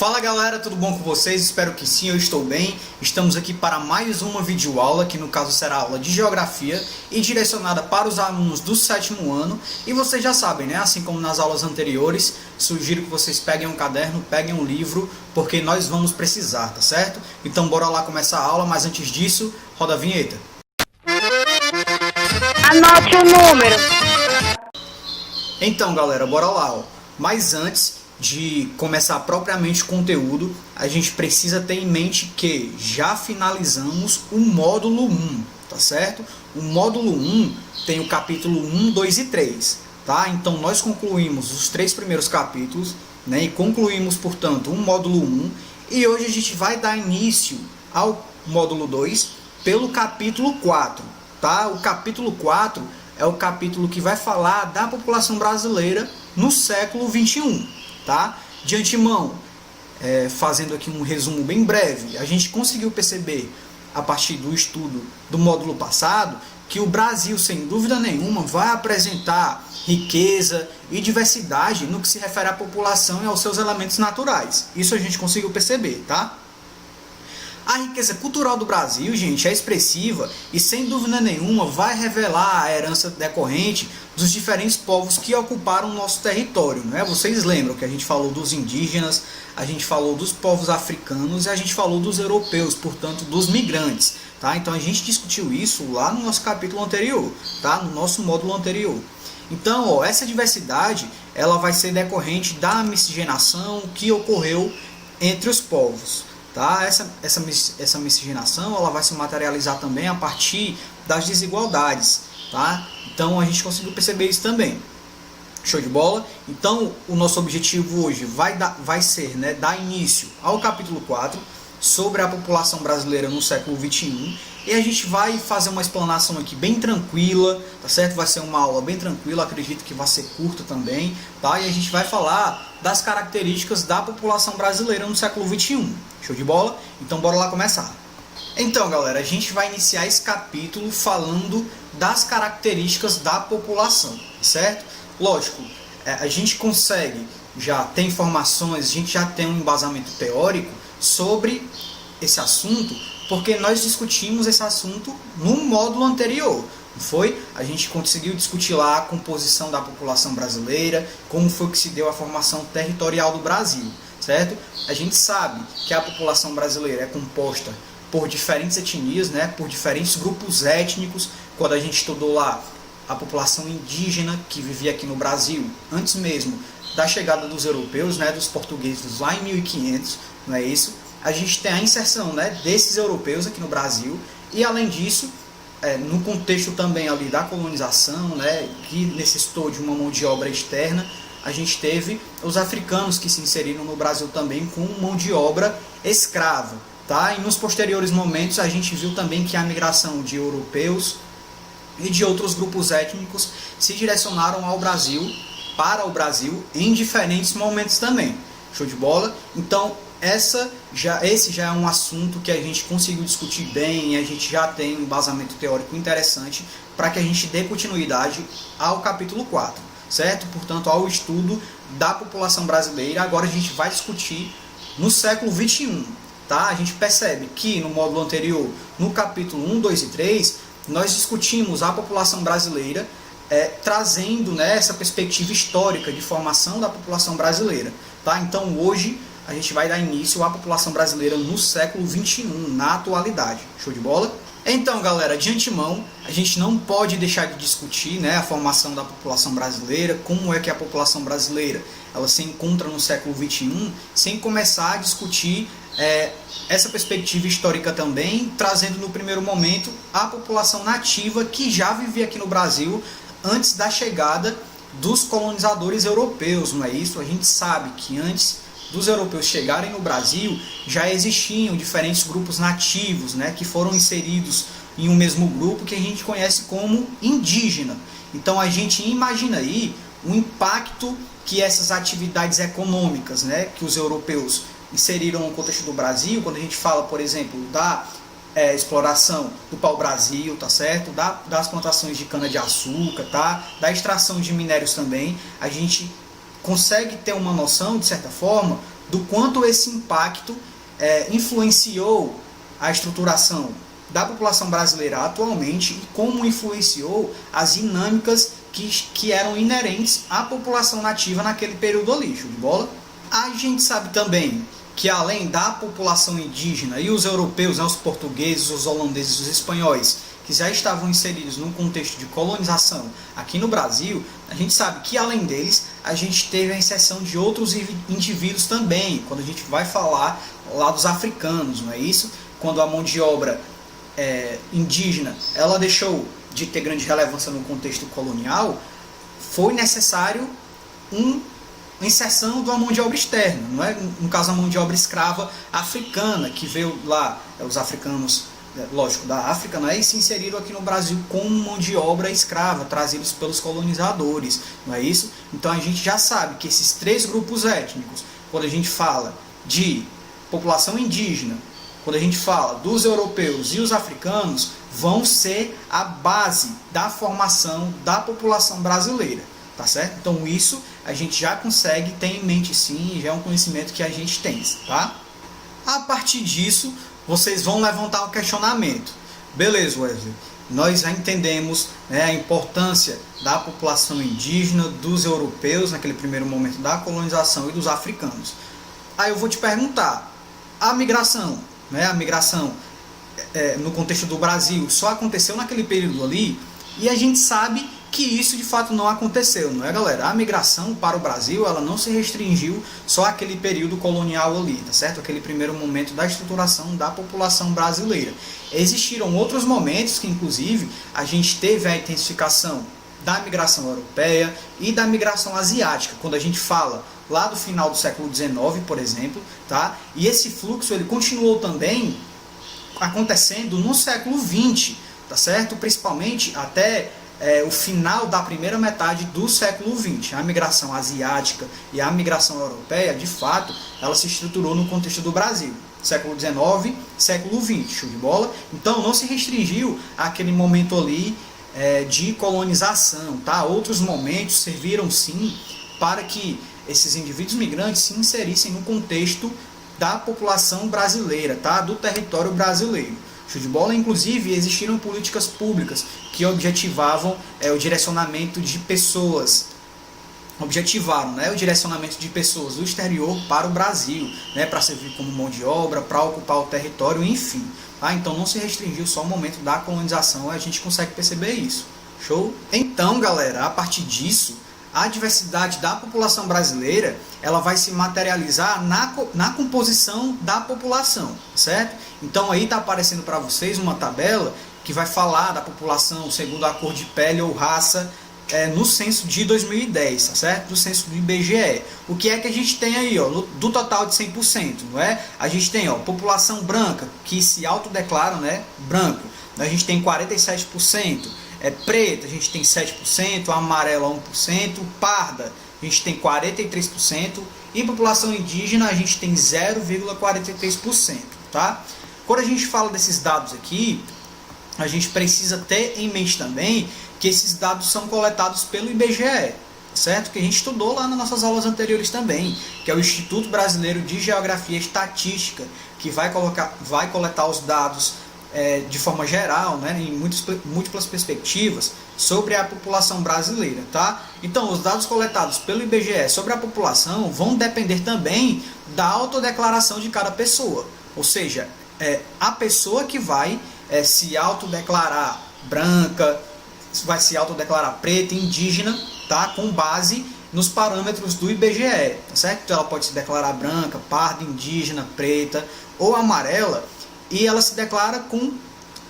Fala galera, tudo bom com vocês? Espero que sim, eu estou bem. Estamos aqui para mais uma videoaula, que no caso será aula de Geografia e direcionada para os alunos do 7º ano. E vocês já sabem, né? Assim como nas aulas anteriores, sugiro que vocês peguem um caderno, peguem um livro, porque nós vamos precisar, tá certo? Então bora lá começar a aula, mas antes disso, roda a vinheta. Anote o número. Então galera, bora lá, ó. Mas antes de começar propriamente o conteúdo, a gente precisa ter em mente que já finalizamos o módulo 1, tá certo? O módulo 1 tem o capítulo 1, 2 e 3, tá? Então nós concluímos os 3 primeiros capítulos, né? E concluímos, portanto, o módulo 1, e hoje a gente vai dar início ao módulo 2 pelo capítulo 4, tá? O capítulo 4 é o capítulo que vai falar da população brasileira no século 21. Tá? De antemão, fazendo aqui um resumo bem breve, a gente conseguiu perceber, a partir do estudo do módulo passado, que o Brasil, sem dúvida nenhuma, vai apresentar riqueza e diversidade no que se refere à população e aos seus elementos naturais. Isso a gente conseguiu perceber, tá? A riqueza cultural do Brasil, gente, é expressiva e, sem dúvida nenhuma, vai revelar a herança decorrente dos diferentes povos que ocuparam o nosso território, né? Vocês lembram que a gente falou dos indígenas, a gente falou dos povos africanos e a gente falou dos europeus, portanto, dos migrantes, tá? Então a gente discutiu isso lá no nosso capítulo anterior, tá? No nosso módulo anterior. Então, ó, essa diversidade, ela vai ser decorrente da miscigenação que ocorreu entre os povos. Tá? Essa miscigenação, ela vai se materializar também a partir das desigualdades, tá? Então a gente conseguiu perceber isso também. Show de bola? Então o nosso objetivo hoje vai ser, né, dar início ao capítulo 4 sobre a população brasileira no século 21, e a gente vai fazer uma explanação aqui bem tranquila, tá certo? Vai ser uma aula bem tranquila, acredito que vai ser curta também, tá? E a gente vai falar das características da população brasileira no século 21. Show de bola? Então bora lá começar. Então galera, a gente vai iniciar esse capítulo falando das características da população, certo? Lógico, a gente consegue já ter informações, a gente já tem um embasamento teórico sobre esse assunto, porque nós discutimos esse assunto no módulo anterior, não foi? A gente conseguiu discutir lá a composição da população brasileira, como foi que se deu a formação territorial do Brasil, certo? A gente sabe que a população brasileira é composta por diferentes etnias, né? Por diferentes grupos étnicos. Quando a gente estudou lá a população indígena que vivia aqui no Brasil, antes mesmo da chegada dos europeus, né? Dos portugueses lá em 1500, não é isso? A gente tem a inserção, né, desses europeus aqui no Brasil, e além disso, no contexto também ali da colonização, né, que necessitou de uma mão de obra externa, a gente teve os africanos que se inseriram no Brasil também com mão de obra escrava, tá? E nos posteriores momentos a gente viu também que a migração de europeus e de outros grupos étnicos se direcionaram ao Brasil, para o Brasil, em diferentes momentos também. Show de bola? Então, esse já é um assunto que a gente conseguiu discutir bem, e a gente já tem um embasamento teórico interessante para que a gente dê continuidade ao capítulo 4, certo? Portanto, ao estudo da população brasileira. Agora a gente vai discutir no século 21, tá? A gente percebe que no módulo anterior, no capítulo 1, 2 e 3, nós discutimos a população brasileira, trazendo, né, essa perspectiva histórica de formação da população brasileira, tá? Então hoje a gente vai dar início à população brasileira no século 21, na atualidade. Show de bola? Então, galera, de antemão, a gente não pode deixar de discutir, né, a formação da população brasileira, como é que a população brasileira ela se encontra no século 21, sem começar a discutir essa perspectiva histórica também, trazendo no primeiro momento a população nativa que já vivia aqui no Brasil antes da chegada dos colonizadores europeus, não é isso? A gente sabe que antes dos europeus chegarem no Brasil, já existiam diferentes grupos nativos, né, que foram inseridos em um mesmo grupo que a gente conhece como indígena. Então a gente imagina aí o impacto que essas atividades econômicas, né, que os europeus inseriram no contexto do Brasil, quando a gente fala, por exemplo, da exploração do pau-brasil, tá certo? Das plantações de cana-de-açúcar, tá? Da extração de minérios também, a gente consegue ter uma noção, de certa forma, do quanto esse impacto influenciou a estruturação da população brasileira atualmente e como influenciou as dinâmicas que eram inerentes à população nativa naquele período ali, show de bola? A gente sabe também que além da população indígena e os europeus, né, os portugueses, os holandeses, os espanhóis, que já estavam inseridos num contexto de colonização aqui no Brasil, a gente sabe que além deles, a gente teve a inserção de outros indivíduos também, quando a gente vai falar lá dos africanos, não é isso? Quando a mão de obra indígena ela deixou de ter grande relevância no contexto colonial, foi necessário uma inserção de uma mão de obra externa, não é? No caso, a mão de obra escrava africana, que veio lá, os africanos, lógico, da África, não é? E se inseriram aqui no Brasil como mão de obra escrava, trazidos pelos colonizadores, não é isso? Então a gente já sabe que esses três grupos étnicos, quando a gente fala de população indígena, quando a gente fala dos europeus e os africanos, vão ser a base da formação da população brasileira, tá certo? Então isso a gente já consegue ter em mente sim, já é um conhecimento que a gente tem, tá? A partir disso, vocês vão levantar o questionamento. Beleza, Wesley, nós já entendemos, né, a importância da população indígena, dos europeus, naquele primeiro momento da colonização, e dos africanos. Aí eu vou te perguntar, a migração no contexto do Brasil só aconteceu naquele período ali, e a gente sabe que isso de fato não aconteceu, não é, galera? A migração para o Brasil, ela não se restringiu só àquele período colonial ali, tá certo? Aquele primeiro momento da estruturação da população brasileira. Existiram outros momentos que, inclusive, a gente teve a intensificação da migração europeia e da migração asiática, quando a gente fala lá do final do século XIX, por exemplo, tá? E esse fluxo ele continuou também acontecendo no século XX, tá certo? Principalmente até o final da primeira metade do século XX. A migração asiática e a migração europeia, de fato, ela se estruturou no contexto do Brasil. Século XIX, século XX, show de bola? Então não se restringiu àquele momento ali de colonização, tá? Outros momentos serviram sim para que esses indivíduos migrantes se inserissem no contexto da população brasileira, tá? Do território brasileiro. Show de bola? Inclusive, existiram políticas públicas que objetivavam o direcionamento de pessoas, o direcionamento de pessoas do exterior para o Brasil, né? Para servir como mão de obra, para ocupar o território, enfim. Tá? Então não se restringiu só ao momento da colonização, a gente consegue perceber isso. Show? Então, galera, a partir disso, a diversidade da população brasileira ela vai se materializar na composição da população, certo? Então aí está aparecendo para vocês uma tabela que vai falar da população segundo a cor de pele ou raça no censo de 2010, tá certo? Do censo do IBGE. O que é que a gente tem aí, ó, do total de 100%, não é? A gente tem, ó, população branca que se autodeclara, né, branco. A gente tem 47%. Preta, a gente tem 7%, amarela 1%, parda, a gente tem 43%, e população indígena a gente tem 0,43%, tá? Quando a gente fala desses dados aqui, a gente precisa ter em mente também que esses dados são coletados pelo IBGE, certo? Que a gente estudou lá nas nossas aulas anteriores também, que é o Instituto Brasileiro de Geografia e Estatística, que vai coletar os dados de forma geral, né, em múltiplas perspectivas, sobre a população brasileira, tá? Então, os dados coletados pelo IBGE sobre a população vão depender também da autodeclaração de cada pessoa, ou seja, a pessoa que vai se autodeclarar branca, vai se autodeclarar preta, indígena, tá? Com base nos parâmetros do IBGE, tá certo? Então, ela pode se declarar branca, parda, indígena, preta ou amarela, e ela se declara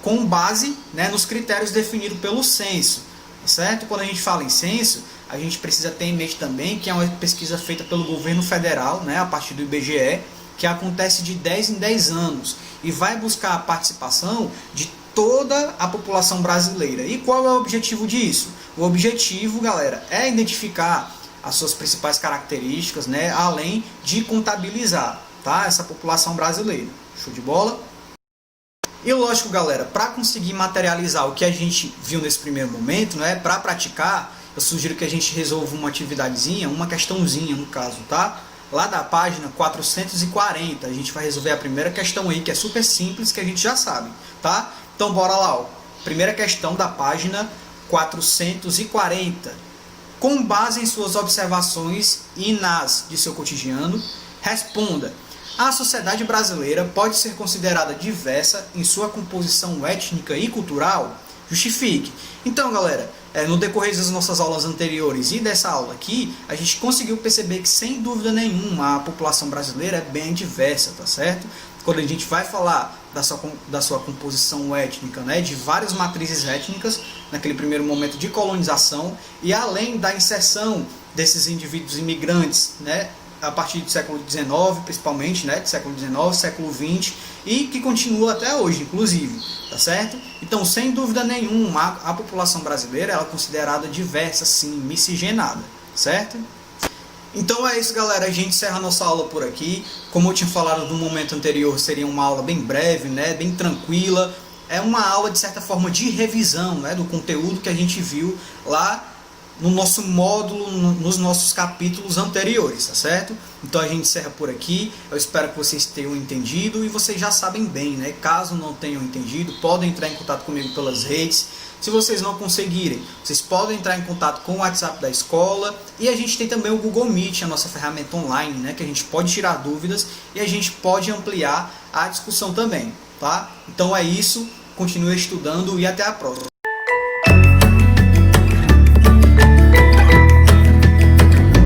com base, né, nos critérios definidos pelo censo, certo? Quando a gente fala em censo, a gente precisa ter em mente também que é uma pesquisa feita pelo governo federal, né, a partir do IBGE, que acontece de 10 em 10 anos e vai buscar a participação de toda a população brasileira. E qual é o objetivo disso? O objetivo, galera, é identificar as suas principais características, né, além de contabilizar, tá, essa população brasileira. Show de bola? E lógico, galera, para conseguir materializar o que a gente viu nesse primeiro momento, né, para praticar, eu sugiro que a gente resolva uma atividadezinha, uma questãozinha no caso, tá? lá da página 440. A gente vai resolver a primeira questão aí, que é super simples, que a gente já sabe, tá? Então bora lá, ó. Primeira questão da página 440. Com base em suas observações e nas de seu cotidiano, responda: a sociedade brasileira pode ser considerada diversa em sua composição étnica e cultural? Justifique. Então, galera, no decorrer das nossas aulas anteriores e dessa aula aqui, a gente conseguiu perceber que, sem dúvida nenhuma, a população brasileira é bem diversa, tá certo? Quando a gente vai falar da sua composição étnica, né, de várias matrizes étnicas, naquele primeiro momento de colonização, e além da inserção desses indivíduos imigrantes, né, a partir do século XIX, principalmente, né, do século XIX, século XX, e que continua até hoje, inclusive, tá certo? Então, sem dúvida nenhuma, a população brasileira ela é considerada diversa, sim, miscigenada, certo? Então é isso, galera, a gente encerra a nossa aula por aqui. Como eu tinha falado no momento anterior, seria uma aula bem breve, né, bem tranquila. É uma aula, de certa forma, de revisão, né, do conteúdo que a gente viu lá no nosso módulo, nos nossos capítulos anteriores, tá certo? Então a gente encerra por aqui. Eu espero que vocês tenham entendido, e vocês já sabem bem, né? Caso não tenham entendido, podem entrar em contato comigo pelas redes. Se vocês não conseguirem, vocês podem entrar em contato com o WhatsApp da escola, e a gente tem também o Google Meet, a nossa ferramenta online, né? Que a gente pode tirar dúvidas e a gente pode ampliar a discussão também, tá? Então é isso, continue estudando e até a próxima.